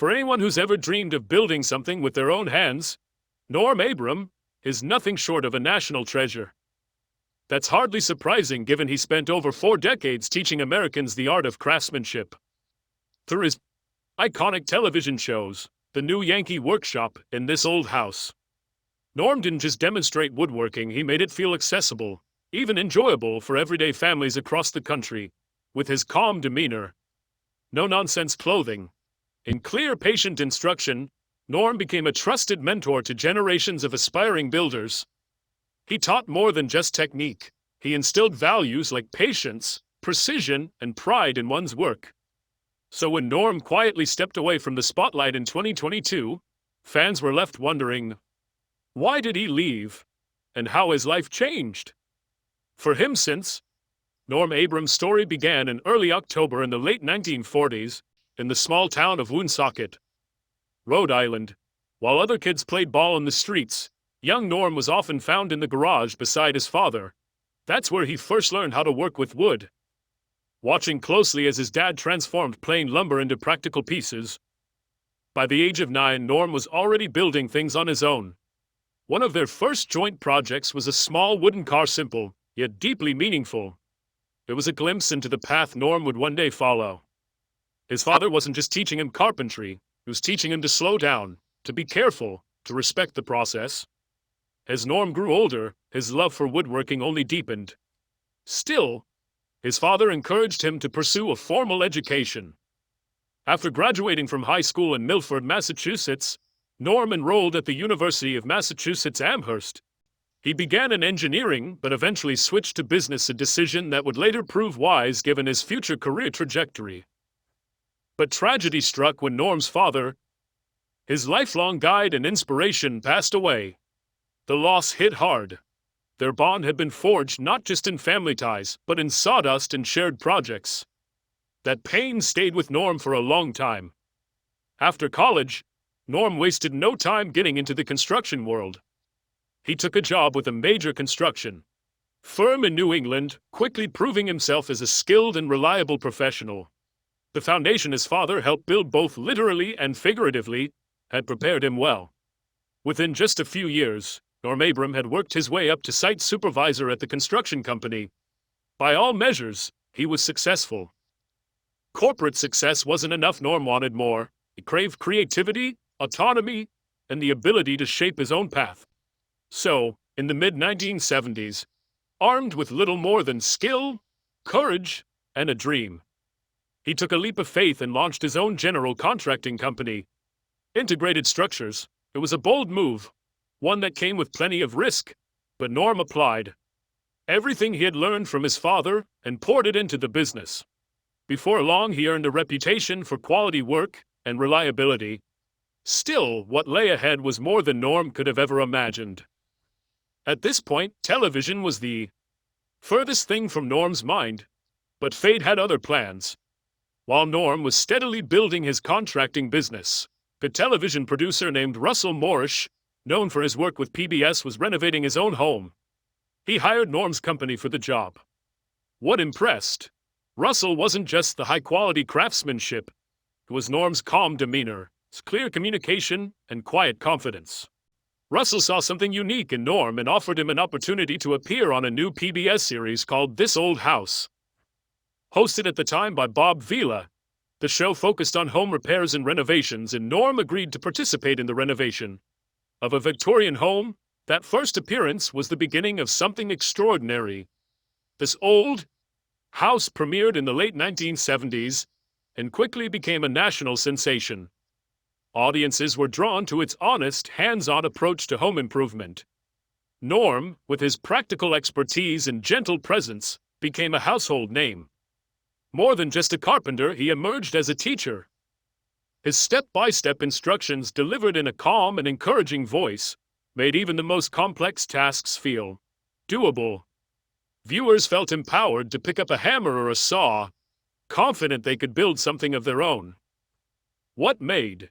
For anyone who's ever dreamed of building something with their own hands, Norm Abram is nothing short of a national treasure. That's hardly surprising given he spent over 4 decades teaching Americans the art of craftsmanship. Through his iconic television shows, The New Yankee Workshop and This Old House, Norm didn't just demonstrate woodworking, he made it feel accessible, even enjoyable for everyday families across the country. With his calm demeanor, no-nonsense clothing, and clear, patient instruction, Norm became a trusted mentor to generations of aspiring builders. He taught more than just technique. He instilled values like patience, precision, and pride in one's work. So when Norm quietly stepped away from the spotlight in 2022, fans were left wondering, why did he leave? And how his life changed? For him, since Norm Abram's story began in early October in the late 1940s in the small town of Woonsocket, Rhode Island. While other kids played ball in the streets, young Norm was often found in the garage beside his father. That's where he first learned how to work with wood. Watching closely as his dad transformed plain lumber into practical pieces, by the age of 9, Norm was already building things on his own. One of their first joint projects was a small wooden car, simple, yet deeply meaningful. It was a glimpse into the path Norm would one day follow. His father wasn't just teaching him carpentry, he was teaching him to slow down, to be careful, to respect the process. As Norm grew older, his love for woodworking only deepened. Still, his father encouraged him to pursue a formal education. After graduating from high school in Milford, Massachusetts, Norm enrolled at the University of Massachusetts Amherst. He began in engineering, but eventually switched to business, a decision that would later prove wise given his future career trajectory. But tragedy struck when Norm's father, his lifelong guide and inspiration, passed away. The loss hit hard. Their bond had been forged not just in family ties, but in sawdust and shared projects. That pain stayed with Norm for a long time. After college, Norm wasted no time getting into the construction world. He took a job with a major construction firm in New England, quickly proving himself as a skilled and reliable professional. The foundation his father helped build both literally and figuratively had prepared him well. Within just a few years, Norm Abram had worked his way up to site supervisor at the construction company. By all measures, he was successful. Corporate success wasn't enough. Norm wanted more. He craved creativity, autonomy, and the ability to shape his own path. So, in the mid-1970s, armed with little more than skill, courage, and a dream, he took a leap of faith and launched his own general contracting company, Integrated Structures. It was a bold move, one that came with plenty of risk, but Norm applied everything he had learned from his father and poured it into the business. Before long, he earned a reputation for quality work and reliability. Still, what lay ahead was more than Norm could have ever imagined. At this point, television was the furthest thing from Norm's mind, but fate had other plans. While Norm was steadily building his contracting business, a television producer named Russell Morrish, known for his work with PBS, was renovating his own home. He hired Norm's company for the job. What impressed Russell wasn't just the high-quality craftsmanship, it was Norm's calm demeanor, his clear communication, and quiet confidence. Russell saw something unique in Norm and offered him an opportunity to appear on a new PBS series called This Old House. Hosted at the time by Bob Vila, the show focused on home repairs and renovations, and Norm agreed to participate in the renovation of a Victorian home. That first appearance was the beginning of something extraordinary. This old house premiered in the late 1970s and quickly became a national sensation. Audiences were drawn to its honest, hands-on approach to home improvement. Norm, with his practical expertise and gentle presence, became a household name. More than just a carpenter, he emerged as a teacher. His step-by-step instructions, delivered in a calm and encouraging voice, made even the most complex tasks feel doable. Viewers felt empowered to pick up a hammer or a saw, confident they could build something of their own. What made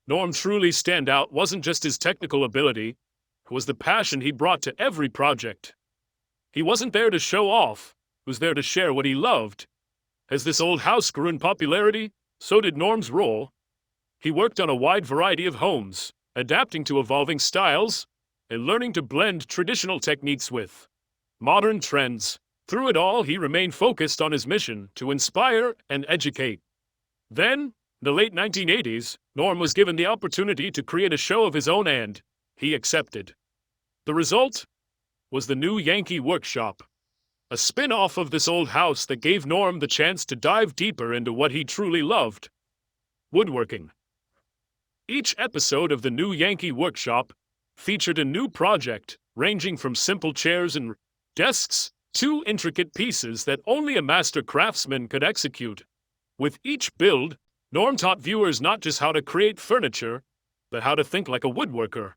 Norm truly stand out wasn't just his technical ability, it was the passion he brought to every project. He wasn't there to show off, he was there to share what he loved. As This Old House grew in popularity, so did Norm's role. He worked on a wide variety of homes, adapting to evolving styles and learning to blend traditional techniques with modern trends. Through it all, he remained focused on his mission to inspire and educate. Then, in the late 1980s, Norm was given the opportunity to create a show of his own and he accepted. The result was the new Yankee Workshop, a spin-off of this old house that gave Norm the chance to dive deeper into what he truly loved: woodworking. Each episode of the new Yankee Workshop featured a new project, ranging from simple chairs and desks to intricate pieces that only a master craftsman could execute. With each build, Norm taught viewers not just how to create furniture, but how to think like a woodworker.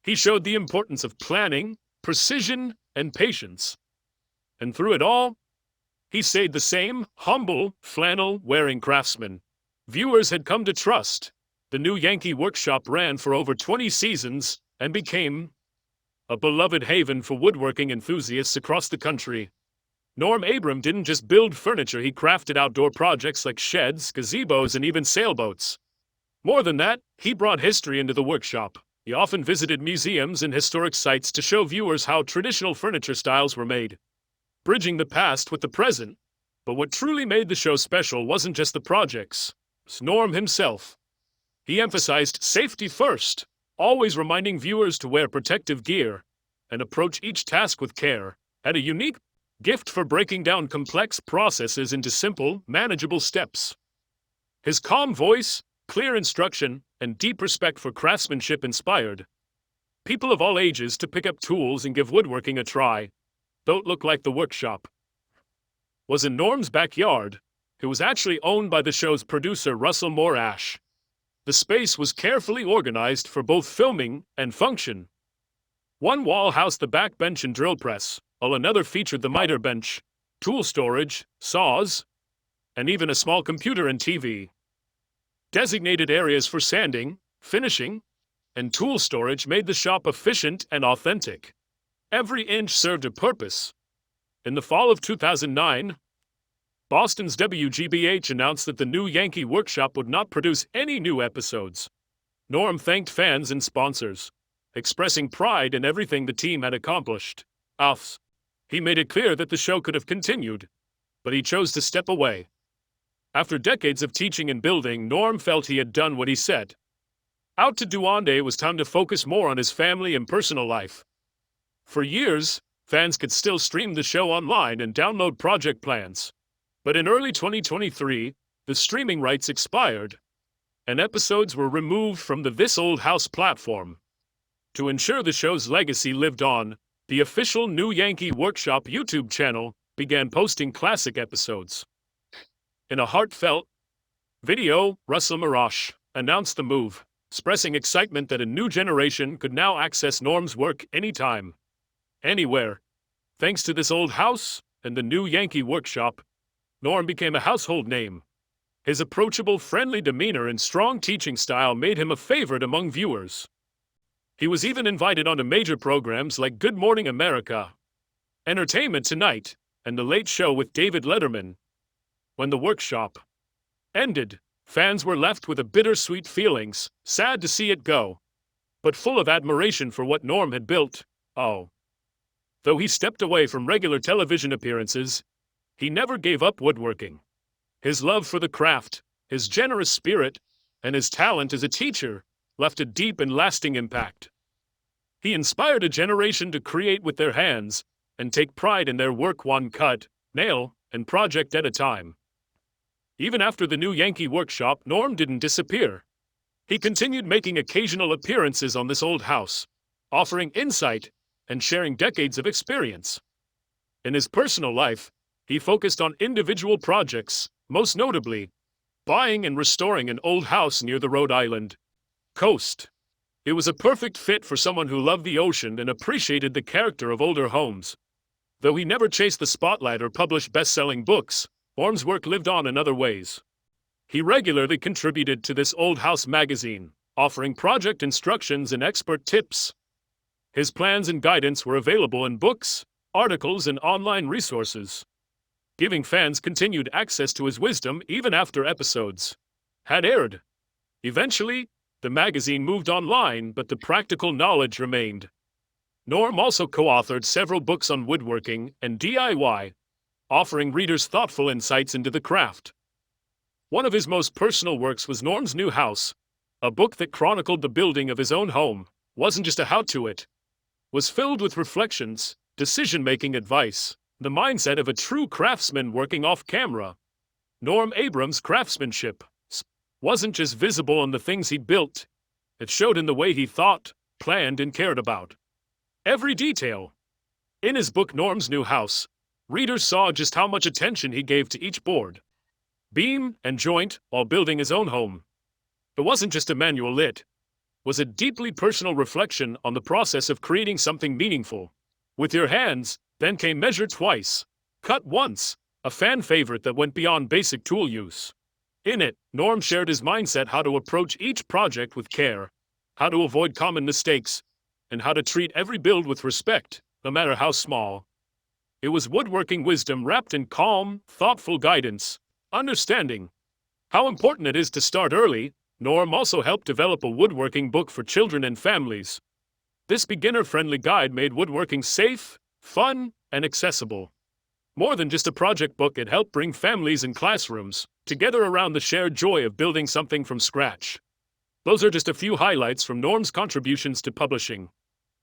He showed the importance of planning, precision, and patience. And through it all, he stayed the same humble, flannel-wearing craftsman viewers had come to trust. The new Yankee Workshop ran for over 20 seasons and became a beloved haven for woodworking enthusiasts across the country. Norm Abram didn't just build furniture, he crafted outdoor projects like sheds, gazebos, and even sailboats. More than that, he brought history into the workshop. He often visited museums and historic sites to show viewers how traditional furniture styles were made, bridging the past with the present. But what truly made the show special wasn't just the projects. It's Norm himself. He emphasized safety first, always reminding viewers to wear protective gear and approach each task with care. Had a unique gift for breaking down complex processes into simple, manageable steps. His calm voice, clear instruction, and deep respect for craftsmanship inspired people of all ages to pick up tools and give woodworking a try. Though it looked like the workshop was in Norm's backyard, it was actually owned by the show's producer Russell Moore Ash. The space was carefully organized for both filming and function. One wall housed the back bench and drill press, while another featured the miter bench, tool storage, saws, and even a small computer and TV. Designated areas for sanding, finishing, and tool storage made the shop efficient and authentic. Every inch served a purpose. In the fall of 2009, Boston's WGBH announced that the new Yankee Workshop would not produce any new episodes. Norm thanked fans and sponsors, expressing pride in everything the team had accomplished. He made it clear that the show could have continued, but he chose to step away. After decades of teaching and building, Norm felt he had done what he said out to do. It was time to focus more on his family and personal life. For years, fans could still stream the show online and download project plans. But in early 2023, the streaming rights expired, and episodes were removed from the This Old House platform. To ensure the show's legacy lived on, the official new Yankee Workshop YouTube channel began posting classic episodes. In a heartfelt video, Russell Moore announced the move, expressing excitement that a new generation could now access Norm's work anytime, anywhere. Thanks to This Old House and the new Yankee Workshop, Norm became a household name. His approachable, friendly demeanor and strong teaching style made him a favorite among viewers. He was even invited onto major programs like Good Morning America, Entertainment Tonight, and The Late Show with David Letterman. When the workshop ended, fans were left with a bittersweet feelings, sad to see it go, but full of admiration for what Norm had built. Though he stepped away from regular television appearances, he never gave up woodworking. His love for the craft, his generous spirit, and his talent as a teacher left a deep and lasting impact. He inspired a generation to create with their hands and take pride in their work, one cut, nail, and project at a time. Even after the new Yankee Workshop, Norm didn't disappear. He continued making occasional appearances on This Old House, offering insight and sharing decades of experience. In his personal life, he focused on individual projects, most notably buying and restoring an old house near the Rhode Island coast. It was a perfect fit for someone who loved the ocean and appreciated the character of older homes. Though he never chased the spotlight or published best-selling books, Norm's work lived on in other ways. He regularly contributed to This Old House magazine, offering project instructions and expert tips. His plans and guidance were available in books, articles, and online resources, giving fans continued access to his wisdom even after episodes had aired. Eventually, the magazine moved online, but the practical knowledge remained. Norm also co-authored several books on woodworking and DIY, offering readers thoughtful insights into the craft. One of his most personal works was Norm's New House, a book that chronicled the building of his own home. Wasn't just a how-to, it was filled with reflections, decision-making advice, the mindset of a true craftsman working off camera. Norm Abram's craftsmanship wasn't just visible in the things he built, it showed in the way he thought, planned, and cared about every detail. In his book Norm's New House, readers saw just how much attention he gave to each board, beam, and joint while building his own home. It wasn't just a manual, it was a deeply personal reflection on the process of creating something meaningful with your hands. Then came Measure Twice, Cut Once, a fan favorite that went beyond basic tool use. In it, Norm shared his mindset, how to approach each project with care, how to avoid common mistakes, and how to treat every build with respect, no matter how small. It was woodworking wisdom wrapped in calm, thoughtful guidance, understanding how important it is to start early. Norm also helped develop a woodworking book for children and families. This beginner-friendly guide made woodworking safe, fun, and accessible. More than just a project book, it helped bring families and classrooms together around the shared joy of building something from scratch. Those are just a few highlights from Norm's contributions to publishing.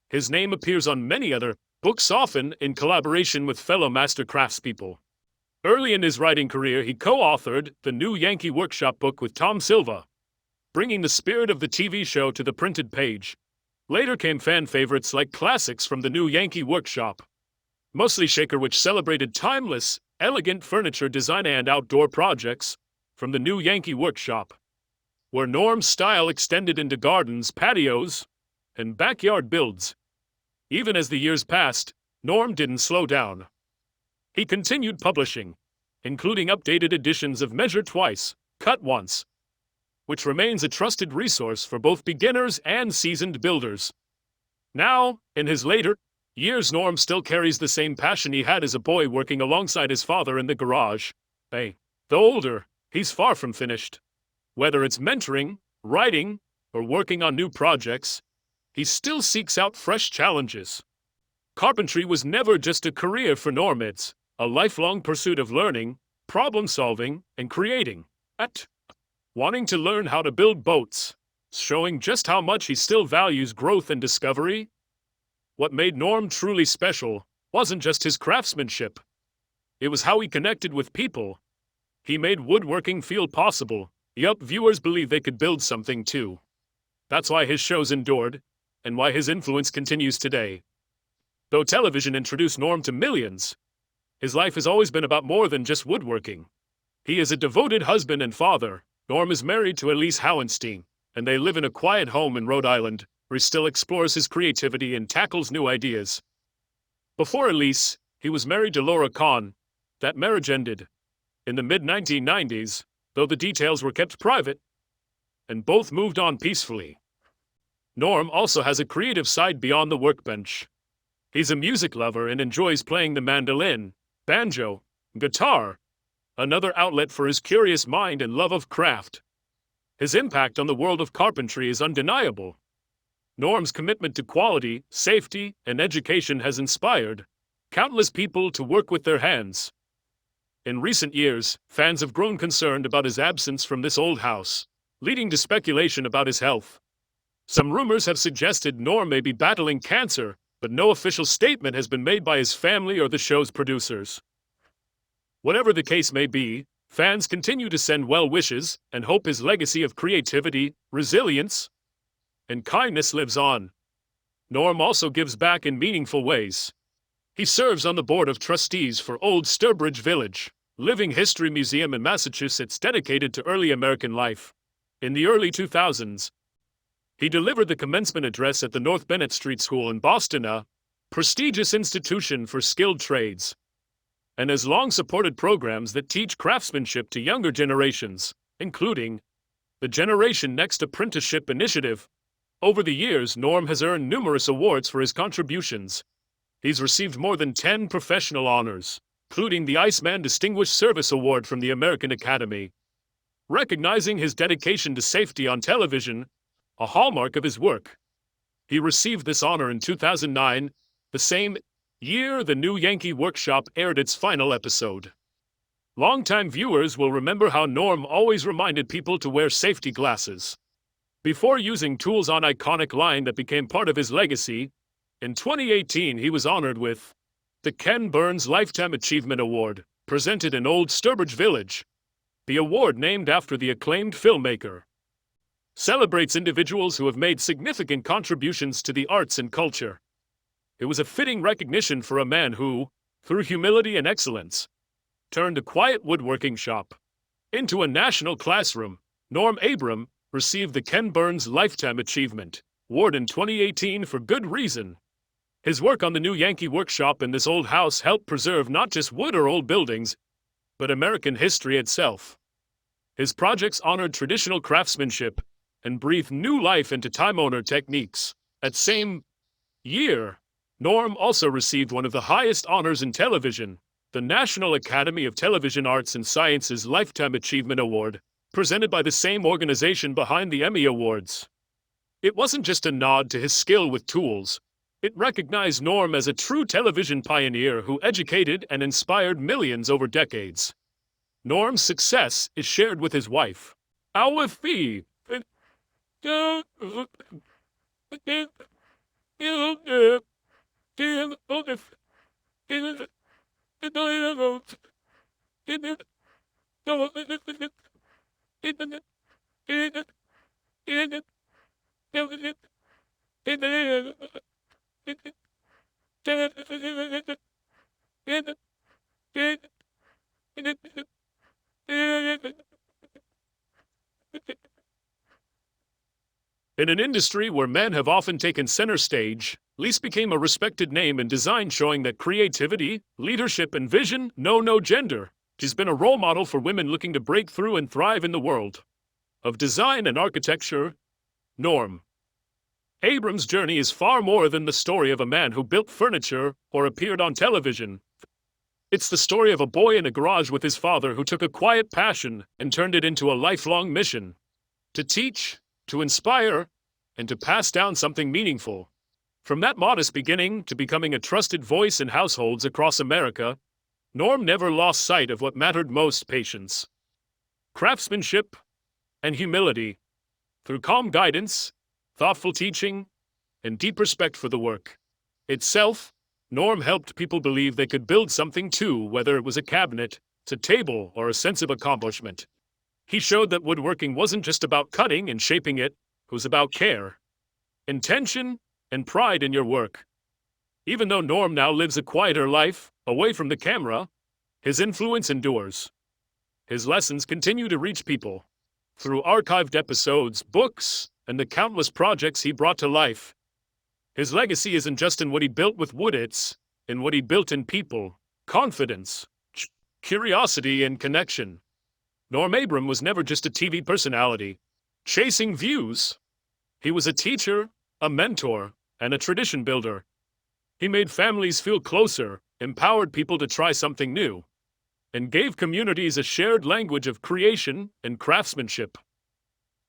His name appears on many other books, often in collaboration with fellow master craftspeople. Early in his writing career, he co-authored the new Yankee Workshop book with Tom Silva, bringing the spirit of the TV show to the printed page. Later came fan favorites like classics from the new Yankee Workshop, mostly Shaker, which celebrated timeless, elegant furniture design, and outdoor projects from the new Yankee Workshop, where Norm's style extended into gardens, patios, and backyard builds. Even as the years passed, Norm didn't slow down. He continued publishing, including updated editions of Measure Twice, Cut Once, which remains a trusted resource for both beginners and seasoned builders. Now, in his later years, Norm still carries the same passion he had as a boy, working alongside his father in the garage. Though older, he's far from finished. Whether it's mentoring, writing, or working on new projects, he still seeks out fresh challenges. Carpentry was never just a career for Norm, it's a lifelong pursuit of learning, problem-solving, and creating. Wanting to learn how to build boats, showing just how much he still values growth and discovery. What made Norm truly special wasn't just his craftsmanship. It was how he connected with people. He made woodworking feel possible. Viewers believed they could build something too. That's why his shows endured, and why his influence continues today. Though television introduced Norm to millions, his life has always been about more than just woodworking. He is a devoted husband and father. Norm is married to Elise Howenstein, and they live in a quiet home in Rhode Island, where he still explores his creativity and tackles new ideas. Before Elise, he was married to Laura Kahn. That marriage ended in the mid-1990s, though the details were kept private, and both moved on peacefully. Norm also has a creative side beyond the workbench. He's a music lover and enjoys playing the mandolin, banjo, guitar, another outlet for his curious mind and love of craft. His impact on the world of carpentry is undeniable. Norm's commitment to quality, safety, and education has inspired countless people to work with their hands. In recent years, fans have grown concerned about his absence from this old house, leading to speculation about his health. Some rumors have suggested Norm may be battling cancer, but no official statement has been made by his family or the show's producers. Whatever the case may be, fans continue to send well wishes and hope his legacy of creativity, resilience, and kindness lives on. Norm also gives back in meaningful ways. He serves on the board of trustees for Old Sturbridge Village, living history museum in Massachusetts dedicated to early American life. In the early 2000s, he delivered the commencement address at the North Bennett Street School in Boston, a prestigious institution for skilled trades, and has long supported programs that teach craftsmanship to younger generations, including the Generation Next Apprenticeship Initiative. Over the years, Norm has earned numerous awards for his contributions. He's received more than 10 professional honors, including the Iceman Distinguished Service Award from the American Academy, recognizing his dedication to safety on television, a hallmark of his work. He received this honor in 2009, the same year the new Yankee Workshop aired its final episode. Longtime viewers will remember how Norm always reminded people to wear safety glasses. Before using tools on iconic line that became part of his legacy, in 2018 he was honored with the Ken Burns Lifetime Achievement Award, presented in Old Sturbridge Village. The award, named after the acclaimed filmmaker, celebrates individuals who have made significant contributions to the arts and culture. It was a fitting recognition for a man who, through humility and excellence, turned a quiet woodworking shop into a national classroom. Norm Abram received the Ken Burns Lifetime Achievement Award in 2018 for good reason. His work on the new Yankee Workshop in this old house helped preserve not just wood or old buildings, but American history itself. His projects honored traditional craftsmanship and breathed new life into time-honored techniques. That same year, Norm also received one of the highest honors in television, the National Academy of Television Arts and Sciences Lifetime Achievement Award, presented by the same organization behind the Emmy Awards. It wasn't just a nod to his skill with tools. It recognized Norm as a true television pioneer who educated and inspired millions over decades. Norm's success is shared with his wife, Alfie. In an industry where men have often taken center stage, Lise became a respected name in design, showing that creativity, leadership, and vision know no gender. She's been a role model for women looking to break through and thrive in the world of design and architecture. Norm Abram's journey is far more than the story of a man who built furniture or appeared on television. It's the story of a boy in a garage with his father who took a quiet passion and turned it into a lifelong mission. To teach, to inspire, and to pass down something meaningful. From that modest beginning to becoming a trusted voice in households across America, Norm never lost sight of what mattered most: patience, craftsmanship, and humility. Through calm guidance, thoughtful teaching, and deep respect for the work itself, Norm helped people believe they could build something too, whether it was a cabinet, a table, or a sense of accomplishment. He showed that woodworking wasn't just about cutting and shaping it was about care, intention, and pride in your work. Even though Norm now lives a quieter life, away from the camera, his influence endures. His lessons continue to reach people through archived episodes, books, and the countless projects he brought to life. His legacy isn't just in what he built with wood, it's in what he built in people, confidence, curiosity, and connection. Norm Abram was never just a TV personality chasing views. He was a teacher, a mentor, and a tradition builder. He made families feel closer, empowered people to try something new, and gave communities a shared language of creation and craftsmanship.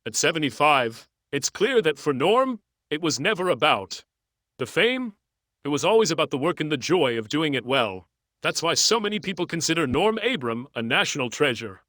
At 75, it's clear that for Norm, it was never about the fame. It was always about the work and the joy of doing it well. That's why so many people consider Norm Abram a national treasure.